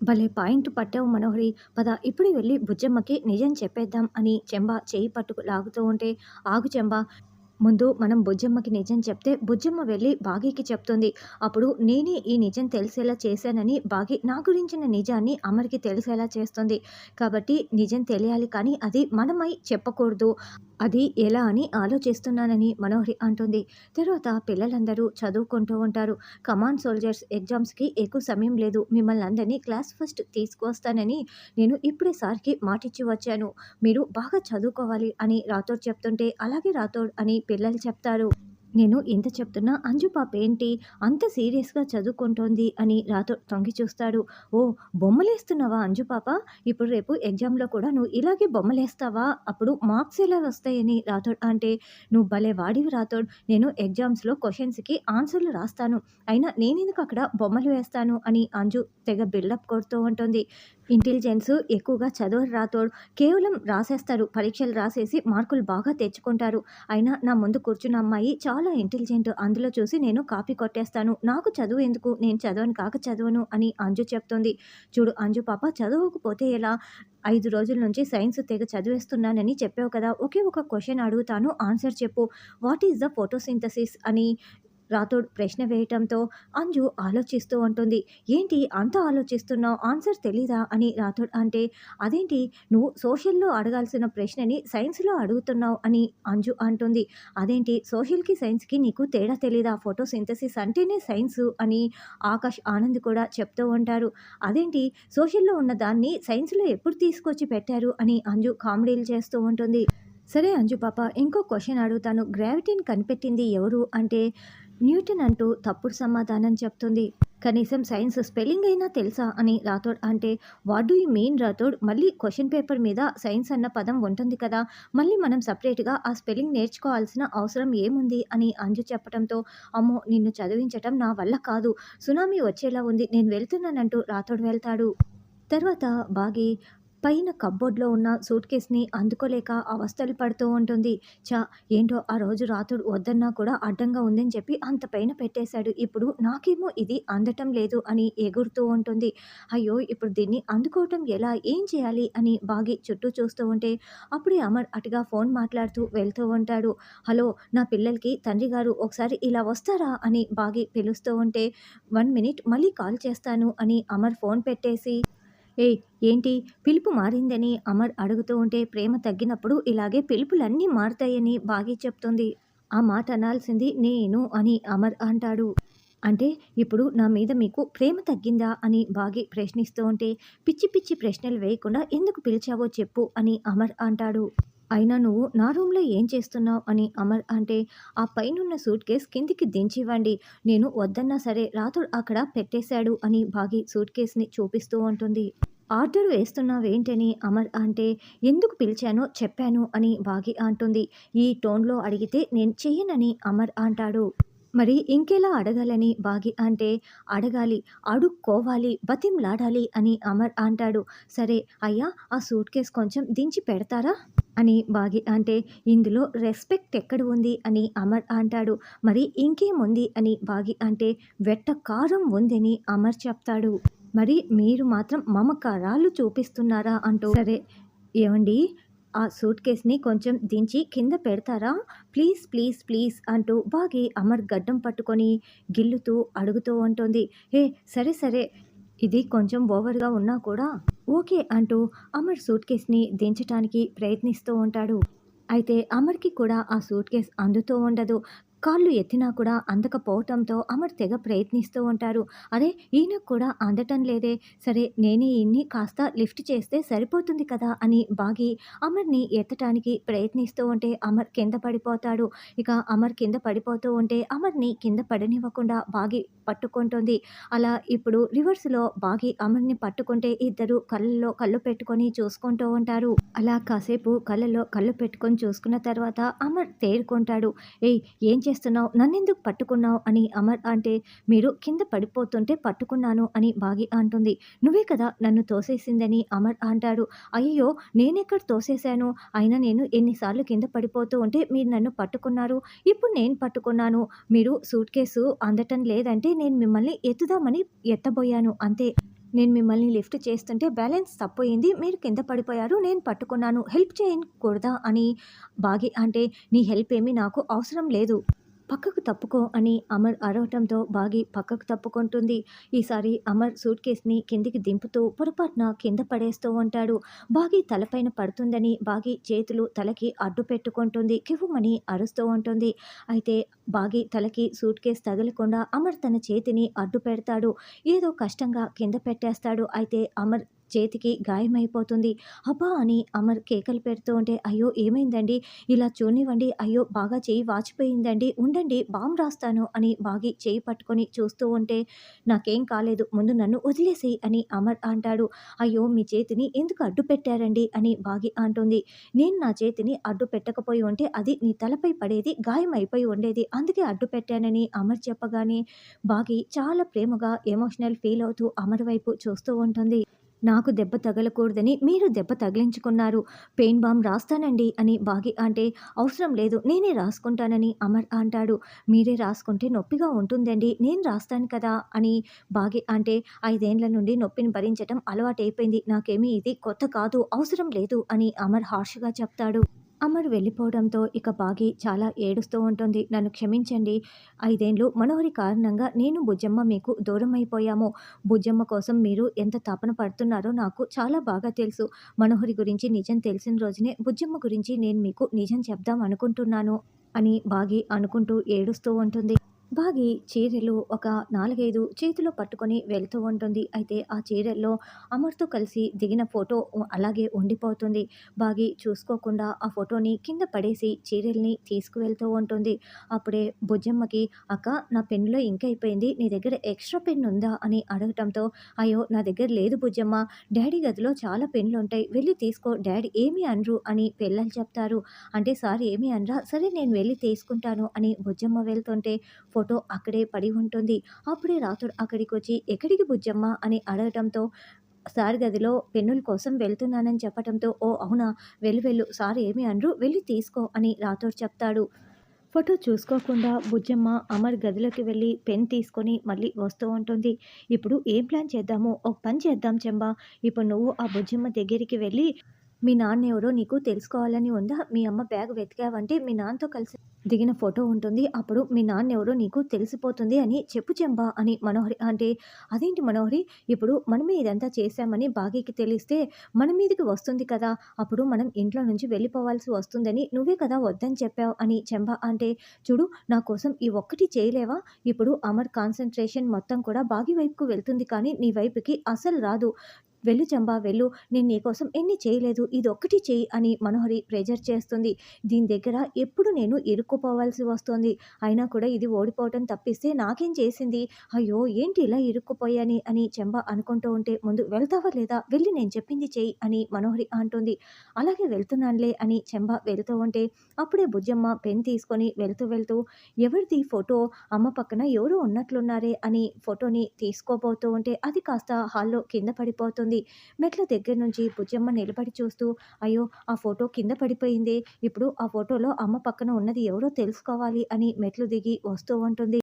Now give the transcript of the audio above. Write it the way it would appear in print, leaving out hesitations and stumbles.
భలే పాయింట్ పట్టావు మనోహరి. పద ఇప్పుడే వెళ్ళి బుజ్జమ్మకి నిజం చెప్పేద్దాం అని చెంబ చేయి పట్టుకు లాగుతూ ఉంటే, ఆగు చెంబ, ముందు మనం బుజ్జమ్మకి నిజం చెప్తే బుజ్జమ్మ వెళ్ళి బాగీకి చెప్తుంది. అప్పుడు నేనే ఈ నిజం తెలిసేలా చేశానని బాగీ నా గురించిన నిజాన్ని అమర్‌కి తెలిసేలా చేస్తుంది. కాబట్టి నిజం తెలియాలి కానీ అది మనమై చెప్పకూడదు. అది ఎలా అని ఆలోచిస్తున్నానని మనోహరి అంటుంది. తర్వాత పిల్లలందరూ చదువుకుంటూ ఉంటారు. కమాన్ సోల్జర్స్, ఎగ్జామ్స్‌కి ఎక్కువ సమయం లేదు. మిమ్మల్ని అందరినీ క్లాస్ ఫస్ట్ తీసుకువస్తానని నేను ఇప్పుడే సార్‌కి మాటిచ్చి వచ్చాను. మీరు బాగా చదువుకోవాలి అని రాథోడ్ చెప్తుంటే, అలాగే రాథోడ్ అని పిల్లలు చెప్తారు. నేను ఇంత చెప్తున్నా అంజు పాప ఏంటి అంత సీరియస్‌గా చదువుకుంటోంది అని రాథోడ్ తొంగి చూస్తాడు. ఓహ్! బొమ్మలేస్తున్నావా అంజు పాప? ఇప్పుడు రేపు ఎగ్జామ్‌లో కూడా నువ్వు ఇలాగే బొమ్మలేస్తావా? అప్పుడు మార్క్స్ ఎలా వస్తాయని రాథోడ్ అంటే, నువ్వు భలే వాడివి రాథోడ్. నేను ఎగ్జామ్స్‌లో క్వెషన్స్‌కి ఆన్సర్‌లు రాస్తాను. అయినా నేనెందుకు అక్కడ బొమ్మలు వేస్తాను అని అంజు తెగ బిల్డప్ కొడుతూ ఉంటుంది. ఇంటెలిజెన్స్ ఎక్కువగా చదవరు రాథోడ్. కేవలం రాసేస్తారు. పరీక్షలు రాసేసి మార్కులు బాగా తెచ్చుకుంటారు. అయినా నా ముందు కూర్చున్న అమ్మాయి చాలా ఇంటెలిజెంట్. అందులో చూసి నేను కాపీ కొట్టేస్తాను. నాకు చదువు ఎందుకు? నేను చదవను కాక చదవను అని అంజు చెప్తుంది. చూడు అంజు పాప, చదవకపోతే ఎలా? 5 రోజుల నుంచి సైన్స్ తెగ చదివేస్తున్నానని చెప్పావు కదా! ఒకే ఒక క్వెషన్ అడుగుతాను, ఆన్సర్ చెప్పు. వాట్ ఈస్ ద ఫోటోసింథసిస్ అని రాథోడ్ ప్రశ్న వేయటంతో అంజు ఆలోచిస్తూ ఉంటుంది. ఏంటి అంత ఆలోచిస్తున్నావు? ఆన్సర్ తెలీదా అని రాథోడ్ అంటే, అదేంటి నువ్వు సోషల్‌లో అడగాల్సిన ప్రశ్నని సైన్స్‌లో అడుగుతున్నావు అని అంజు అంటుంది. అదేంటి సోషల్‌కి, సైన్స్‌కి నీకు తేడా తెలీదా? ఫోటోసింథసిస్ అంటేనే సైన్సు అని ఆకాష్, ఆనంద్ కూడా చెప్తూ ఉంటారు. అదేంటి సోషల్‌లో ఉన్న దాన్ని సైన్స్‌లో ఎప్పుడు తీసుకొచ్చి పెట్టారు అని అంజు కామెడీలు చేస్తూ ఉంటుంది. సరే అంజు పాప, ఇంకో క్వెషన్ అడుగుతాను. గ్రావిటీని కనిపెట్టింది ఎవరు అంటే న్యూటన్ అంటూ తప్పుడు సమాధానం చెప్తుంది. కనీసం సైన్స్ స్పెల్లింగ్ అయినా తెలుసా అని రాథోడ్ అంటే, what do you mean Rathod? మళ్ళీ క్వెషన్ పేపర్ మీద సైన్స్ అన్న పదం ఉంటుంది కదా! మళ్ళీ మనం సెపరేట్‌గా ఆ స్పెల్లింగ్ నేర్చుకోవాల్సిన అవసరం ఏముంది అని అంజు చెప్పడంతో, అమ్మో! నిన్ను చదివించటం నా వల్ల కాదు. సునామీ వచ్చేలా ఉంది. నేను వెళ్తున్నానంటూ రాథోడ్ వెళ్తాడు. తర్వాత బాగి పైన కప్‌బోర్డ్‌లో ఉన్న సూట్‌కేస్‌ని అందుకోలేక అవస్థలు పడుతూ ఉంటుంది. ఛ! ఏంటో ఆ రోజు రాత్రుడు వద్దన్నా కూడా అడ్డంగా ఉందని చెప్పి అంత పైన పెట్టేశాడు. ఇప్పుడు నాకేమో ఇది అందటం లేదు అని ఎగురుతూ ఉంటుంది. అయ్యో! ఇప్పుడు దీన్ని అందుకోవటం ఎలా? ఏం చేయాలి? అని బాగి చుట్టూ చూస్తూ ఉంటే అప్పుడే అమర్ అటుగా ఫోన్ మాట్లాడుతూ వెళ్తూ ఉంటాడు. హలో! నా పిల్లలకి తండ్రి గారు ఒకసారి ఇలా వస్తారా? అని బాగి పిలుస్తూ ఉంటే, 1 మినిట్ మళ్ళీ కాల్ చేస్తాను అని అమర్ ఫోన్ పెట్టేసి, ఏయ్! ఏంటి పిలుపు మారిందని అమర్ అడుగుతూ ఉంటే, ప్రేమ తగ్గినప్పుడు ఇలాగే పిలుపులన్నీ మారతాయని బాగి చెప్తుంది. ఆ మాట అనాల్సింది నేను అని అమర్ అంటాడు. అంటే ఇప్పుడు నా మీద మీకు ప్రేమ తగ్గిందా అని బాగి ప్రశ్నిస్తూ ఉంటే, పిచ్చి పిచ్చి ప్రశ్నలు వేయకుండా ఎందుకు పిలిచావో చెప్పు అని అమర్ అంటాడు. అయినా నువ్వు నా రూమ్‌లో ఏం చేస్తున్నావు అని అమర్ అంటే, ఆ పైనున్న సూట్‌కేస్ కిందికి దించివ్వండి. నేను వద్దన్నా సరే రాథోడ్ అక్కడ పెట్టేశాడు అని బాగి సూట్‌కేస్‌ని చూపిస్తూ ఉంటుంది. ఆర్డర్ వేస్తున్నావేంటని అమర్ అంటే, ఎందుకు పిలిచానో చెప్పాను అని బాగి అంటుంది. ఈ టోన్‌లో అడిగితే నేను చెయ్యనని అమర్ అంటాడు. మరి ఇంకెలా అడగాలని బాగి అంటే, అడగాలి, అడుక్కోవాలి, బతిమలాడాలి అని అమర్ అంటాడు. సరే అయ్యా, ఆ సూట్‌కేస్ కొంచెం దించి పెడతారా? అని బాగి అంటే, ఇందులో రెస్పెక్ట్ ఎక్కడ ఉంది అని అమర్ అంటాడు. మరి ఇంకేముంది అని బాగి అంటే, వెట్టకారం ఉందని అమర్ చెప్తాడు. మరి మీరు మాత్రం మమకారాలు చూపిస్తున్నారా అంటూ, సరే ఏవండీ, ఆ సూట్‌కేస్‌ని కొంచెం దించి కింద పెడతారా? ప్లీజ్, ప్లీజ్, ప్లీజ్ అంటూ బాగి అమర్ గడ్డం పట్టుకొని గిల్లుతూ అడుగుతూ ఉంటుంది. హే! సరే, సరే, ఇది కొంచెం ఓవర్‌గా ఉన్నా కూడా ఓకే అంటూ అమర్ సూట్‌కేస్‌ని దించటానికి ప్రయత్నిస్తూ ఉంటాడు. అయితే అమర్‌కి కూడా ఆ సూట్‌కేస్ అందుతూ ఉండదు. కాళ్ళు ఎత్తినా కూడా అందకపోవటంతో అమర్ తెగ ప్రయత్నిస్తూ ఉంటారు. అరే! ఈయనకు కూడా అందటం లేదే! సరే నేనే ఈయన్ని కాస్త లిఫ్ట్ చేస్తే సరిపోతుంది కదా! అని బాగి అమర్‌ని ఎత్తటానికి ప్రయత్నిస్తూ ఉంటే అమర్ కింద పడిపోతాడు. ఇక అమర్ కింద పడిపోతూ ఉంటే అమర్‌ని కింద పడనివ్వకుండా బాగి పట్టుకుంటుంది. అలా ఇప్పుడు రివర్స్‌లో బాగి అమర్‌ని పట్టుకుంటే ఇద్దరు కళ్ళల్లో కళ్ళు పెట్టుకొని చూసుకుంటూ ఉంటారు. అలా కాసేపు కళ్ళలో కళ్ళు పెట్టుకొని చూసుకున్న తర్వాత అమర్ తేరుకుంటాడు. ఏయ్! ఏం చేస్తున్నావు? నన్నెందుకు పట్టుకున్నావు? అని అమర్ అంటే, మీరు కింద పడిపోతుంటే పట్టుకున్నాను అని బాగి అంటుంది. నువ్వే కదా నన్ను తోసేసిందని అమర్ అంటాడు. అయ్యయ్యో! నేనెక్కడ తోసేశాను? అయినా నేను ఎన్ని సార్లు కింద పడిపోతూ ఉంటే మీరు నన్ను పట్టుకున్నారు. ఇప్పుడు నేను పట్టుకున్నాను. మీరు సూట్‌కేసు అందటం లేదంటే నేను మిమ్మల్ని ఎత్తుదామని ఎత్తబోయాను అంతే. నేను మిమ్మల్ని లిఫ్ట్ చేస్తుంటే బ్యాలెన్స్ తప్పోయింది. మీరు కింద పడిపోయారు. నేను పట్టుకున్నాను. హెల్ప్ చేయకూడదా అని బాగి అంటే, నీ హెల్ప్ ఏమీ నాకు అవసరం లేదు. పక్కకు తప్పుకో అని అమర్ అరవటంతో బాగి పక్కకు తప్పుకుంటుంది. ఈసారి అమర్ సూట్ కేస్‌ని కిందికి దింపుతూ పొరపాటున కింద పడేస్తూ ఉంటాడు. బాగి తలపైన పడుతుందని బాగి చేతులు తలకి అడ్డు పెట్టుకుంటుంది. కెవ్వుమని అరుస్తూ ఉంటుంది. అయితే బాగి తలకి సూట్ కేస్ తగలకుండా అమర్ తన చేతిని అడ్డు పెడతాడు. ఏదో కష్టంగా కింద పెట్టేస్తాడు. అయితే అమర్ చేతికి గాయమైపోతుంది. అబ్బా! అని అమర్ కేకలు పెడుతూ ఉంటే, అయ్యో! ఏమైందండి? ఇలా చూడనివ్వండి. అయ్యో! బాగా చెయ్యి వాచిపోయిందండి. ఉండండి బామ్ రాస్తాను అని బాగి చెయ్యి పట్టుకొని చూస్తూ ఉంటే, నాకేం కాలేదు. ముందు నన్ను వదిలేసేయి అని అమర్ అంటాడు. అయ్యో! మీ చేతిని ఎందుకు అడ్డు పెట్టారండి? అని బాగి అంటుంది. నేను నా చేతిని అడ్డు పెట్టకపోయి ఉంటే అది నీ తలపై పడేది. గాయం అయిపోయి ఉండేది. అందుకే అడ్డు పెట్టానని అమర్ చెప్పగానే బాగి చాలా ప్రేమగా ఎమోషనల్ ఫీల్ అవుతూ అమర్ వైపు చూస్తూ ఉంటుంది. నాకు దెబ్బ తగలకూడదని మీరు దెబ్బ తగిలించుకున్నారు. పెయిన్ బామ్ రాస్తానండి అని బాగి అంటే, అవసరం లేదు నేనే రాసుకుంటానని అమర్ అంటాడు. మీరే రాసుకుంటే నొప్పిగా ఉంటుందండి. నేను రాస్తాను కదా అని బాగి అంటే, 5 ఏండ్ల నుండి నొప్పిని భరించటం అలవాటైపోయింది. నాకేమీ ఇది కొత్త కాదు. అవసరం లేదు అని అమర్ హార్ష్‌గా చెప్తాడు. అమర్ వెళ్ళిపోవడంతో ఇక బాగి చాలా ఏడుస్తూ ఉంటుంది. నన్ను క్షమించండి. 5 ఏండ్లు మనోహరి కారణంగా నేను, బుజ్జమ్మ మీకు దూరమైపోయాము. బుజ్జమ్మ కోసం మీరు ఎంత తపన పడుతున్నారో నాకు చాలా బాగా తెలుసు. మనోహరి గురించి నిజం తెలిసిన రోజునే బుజ్జమ్మ గురించి నేను మీకు నిజం చెప్దాం అనుకుంటున్నాను అని బాగి అనుకుంటూ ఏడుస్తూ ఉంటుంది. బాగి చీరలు ఒక 4, 5 చేతిలో పట్టుకొని వెళ్తూ ఉంటుంది. అయితే ఆ చీరల్లో అమర్‌తో కలిసి దిగిన ఫోటో అలాగే ఉండిపోతుంది. బాగి చూసుకోకుండా ఆ ఫోటోని కింద పడేసి చీరల్ని తీసుకువెళ్తూ ఉంటుంది. అప్పుడే బుజ్జమ్మకి, "అక్క, నా పెన్నులో ఇంక్ అయిపోయింది. నీ దగ్గర ఎక్స్‌ట్రా పెన్ ఉందా?" అని అడగటంతో, "అయ్యో! నా దగ్గర లేదు బుజ్జమ్మ. డ్యాడీ గదిలో చాలా పెన్నులుంటాయి. వెళ్లి తీసుకో. డ్యాడీ ఏమీ అనరు" అని పిల్లలు చెప్తారు. అంటే, "సార్ ఏమీ అనరా? సరే నేను వెళ్లి తీసుకుంటాను" అని బుజ్జమ్మ వెళ్తుంటే ఫోటో అక్కడే పడి ఉంటుంది. అప్పుడే రాథోడ్ అక్కడికొచ్చి, "ఎక్కడికి బుజ్జమ్మ?" అని అడగటంతో, సార్ గదిలో పెన్నుల కోసం వెళ్తున్నానని చెప్పటంతో, "ఓహ్! అవునా? వెళ్ళు వెళ్ళు. సార్ ఏమీ అనరు. వెళ్లి తీసుకో" అని రాథోడ్ చెప్తాడు. ఫోటో చూసుకోకుండా బుజ్జమ్మ అమర్ గదిలోకి వెళ్ళి పెన్ తీసుకొని మళ్ళీ వస్తూ ఉంటుంది. ఇప్పుడు ఏం ప్లాన్ చేద్దాము? ఒక పని చేద్దాం చెంబా. ఇప్పుడు నువ్వు ఆ బుజ్జమ్మ దగ్గరికి వెళ్ళి, మీ నాన్న ఎవరో నీకు తెలుసుకోవాలని ఉందా? మీ అమ్మ బ్యాగ్ వెతికావంటే మీ నాన్నతో కలిసి దిగిన ఫోటో ఉంటుంది. అప్పుడు మీ నాన్న ఎవరో నీకు తెలిసిపోతుంది అని చెప్పు చెంబా అని మనోహరి అంటే, అదేంటి మనోహరి, ఇప్పుడు మనమే ఇదంతా చేశామని బాగీకి తెలిస్తే మన మీదకి వస్తుంది కదా! అప్పుడు మనం ఇంట్లో నుంచి వెళ్ళిపోవాల్సి వస్తుందని నువ్వే కదా వద్దని చెప్పావు అని చెంబ అంటే, చూడు, నా కోసం ఈ ఒక్కటి చేయలేవా? ఇప్పుడు అమర్ కాన్సంట్రేషన్ మొత్తం కూడా బాగీ వైపుకు వెళ్తుంది కానీ నీ వైపుకి అసలు రాదు. వెళ్ళు చంబా వెళ్ళు. నేను నీకోసం ఎన్ని చేయలేదు. ఇదొక్కటి చెయ్యి అని మనోహరి ప్రెజర్ చేస్తుంది. దీని దగ్గర ఎప్పుడు నేను ఇరుక్కుపోవాల్సి వస్తోంది. అయినా కూడా ఇది ఓడిపోవటం తప్పిస్తే నాకేం చేసింది? అయ్యో! ఏంటి ఇలా ఇరుక్కుపోయాని అని చెంబ అనుకుంటూ ఉంటే, ముందు వెళ్తావా లేదా? వెళ్లి నేను చెప్పింది చెయ్యి అని మనోహరి అంటుంది. అలాగే వెళ్తున్నానులే అని చెంబ వెళ్తూ ఉంటే, అప్పుడే బుజ్జమ్మ పెన్ తీసుకొని వెళ్తూ ఎవరిది ఫోటో? అమ్మ పక్కన ఎవరో ఉన్నట్లున్నారే అని ఫోటోని తీసుకోబోతూ ఉంటే, అది కాస్త హాల్‌లో కింద పడిపోతుంది. మెట్ల దగ్గర నుంచి బుజ్జమ్మ నిలబడి చూస్తూ, అయ్యో! ఆ ఫోటో కింద పడిపోయిందే. ఇప్పుడు ఆ ఫోటోలో అమ్మ పక్కన ఉన్నది ఎవరో తెలుసుకోవాలి అని మెట్లు దిగి వస్తూ ఉంటుంది.